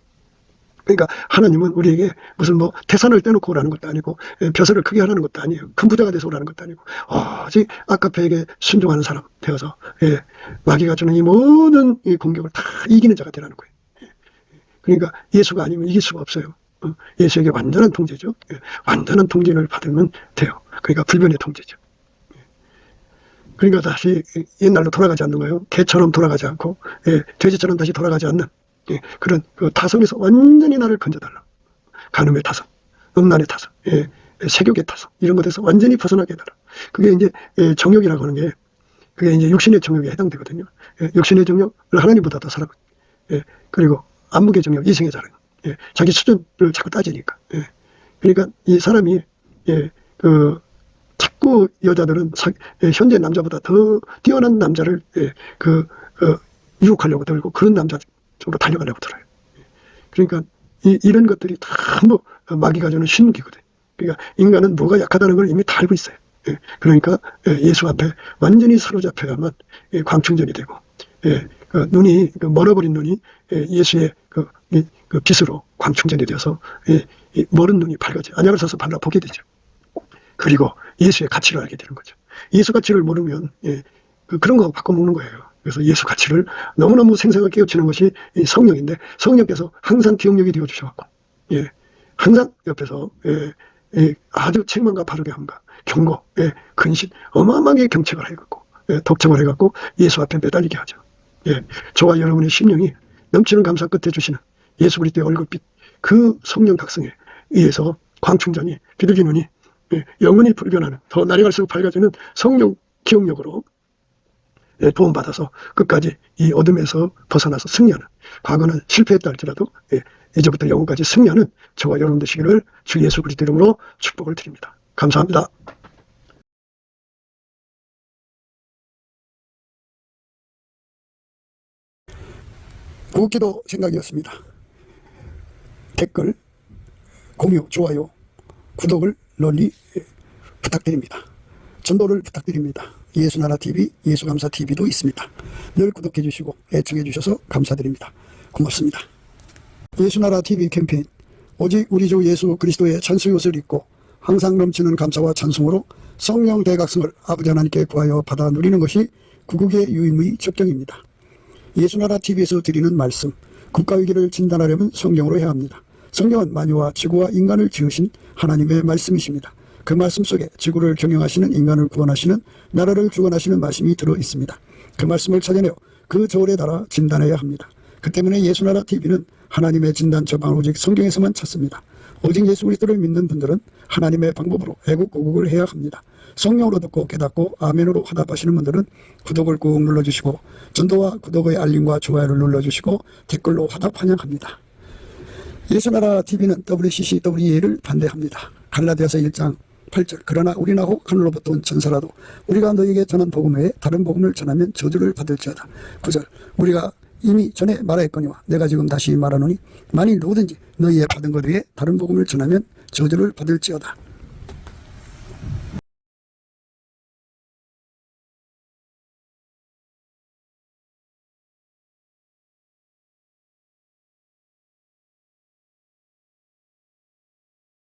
그러니까 하나님은 우리에게 무슨 뭐 태산을 떼놓고 오라는 것도 아니고 벼슬을 크게 하라는 것도 아니에요. 큰 부자가 돼서 오라는 것도 아니고 오직 아까페에게 순종하는 사람 되어서 마귀가 주는 이 모든 이 공격을 다 이기는 자가 되라는 거예요. 그러니까 예수가 아니면 이길 수가 없어요. 예수에게 완전한 통제죠. 완전한 통제를 받으면 돼요. 그러니까 불변의 통제죠. 그러니까 다시 옛날로 돌아가지 않는 거예요. 개처럼 돌아가지 않고 돼지처럼 다시 돌아가지 않는 그런 그 타성에서 완전히 나를 건져달라. 간음의 타성, 음란의 타성, 세교계 타서 이런 것에서 완전히 벗어나게 해달라. 그게 이제 정욕이라고 하는 게 그게 이제 육신의 정욕에 해당되거든요. 육신의 정욕을 하나님보다 더 사랑하고, 그리고 안목의 정욕, 이성의 자랑, 자기 수준을 자꾸 따지니까. 그러니까 이 사람이 자꾸 여자들은 현재 남자보다 더 뛰어난 남자를 유혹하려고 들고 그런 남자 쪽으로 달려가려고 들어요. 그러니까 이런 것들이 전부 마귀가 주는 신무기거든. 그러니까 인간은 뭐가 약하다는 걸 이미 다 알고 있어요. 그러니까 예수 앞에 완전히 사로잡혀야만 광충전이 되고, 눈이 멀어버린 눈이 예수의 그 빛으로 광충전이 되어서 멀은 눈이 밝아져 안약을 써서 발라 보게 되죠. 그리고 예수의 가치를 알게 되는 거죠. 예수 가치를 모르면 그런 거 바꿔먹는 거예요. 그래서 예수 가치를 너무너무 생생하게 깨우치는 것이 성령인데, 성령께서 항상 기억력이 되어주셔갖고, 항상 옆에서 아주 책망과 바르게 함과 경고, 근신, 어마어마하게 경책을 해갖고, 독점을 해갖고 예수 앞에 매달리게 하죠. 저와 여러분의 심령이 넘치는 감사 끝에 주시는 예수 그리스도의 얼굴빛, 그 성령 각성에 의해서 광충전이 비둘기 눈이 영원히 불변하는, 더 날이 갈수록 밝아지는 성령 기억력으로 도움받아서 끝까지 이 어둠에서 벗어나서 승리하는, 과거는 실패했다 할지라도 이제부터 영원까지 승리하는 저와 여러분 되시기를 주 예수 그리스도 이름으로 축복을 드립니다. 감사합니다. 구기도 생각이었습니다. 댓글, 공유, 좋아요, 구독을 널리 부탁드립니다. 전도를 부탁드립니다. 예수나라TV, 예수감사TV도 있습니다. 늘 구독해 주시고 애청해 주셔서 감사드립니다. 고맙습니다. 예수나라TV 캠페인, 오직 우리 주 예수 그리스도의 찬송옷을 입고 항상 넘치는 감사와 찬송으로 성령 대각성을 아버지 하나님께 구하여 받아 누리는 것이 구국의 유임의 적경입니다. 예수나라TV에서 드리는 말씀, 국가위기를 진단하려면 성경으로 해야 합니다. 성경은 만유와 지구와 인간을 지으신 하나님의 말씀이십니다. 그 말씀 속에 지구를 경영하시는, 인간을 구원하시는, 나라를 주관하시는 말씀이 들어 있습니다. 그 말씀을 찾아내어 그 저울에 달아 진단해야 합니다. 그 때문에 예수나라TV는 하나님의 진단 처방을 오직 성경에서만 찾습니다. 오직 예수 그리스도를 믿는 분들은 하나님의 방법으로 애국고국을 해야 합니다. 성령으로 듣고 깨닫고 아멘으로 화답하시는 분들은 구독을 꾹 눌러주시고, 전도와 구독의 알림과 좋아요를 눌러주시고 댓글로 화답 환영합니다. 예수나라TV는 WCCWE를 반대합니다. 갈라디아서 1장 8절, 그러나 우리나 혹 하늘로부터 온 천사라도 우리가 너희에게 전한 복음 외에 다른 복음을 전하면 저주를 받을지어다. 9절, 우리가 이미 전에 말하였거니와 내가 지금 다시 말하노니 만일 누구든지 너희의 받은 것 외에 다른 복음을 전하면 저주를 받을지어다.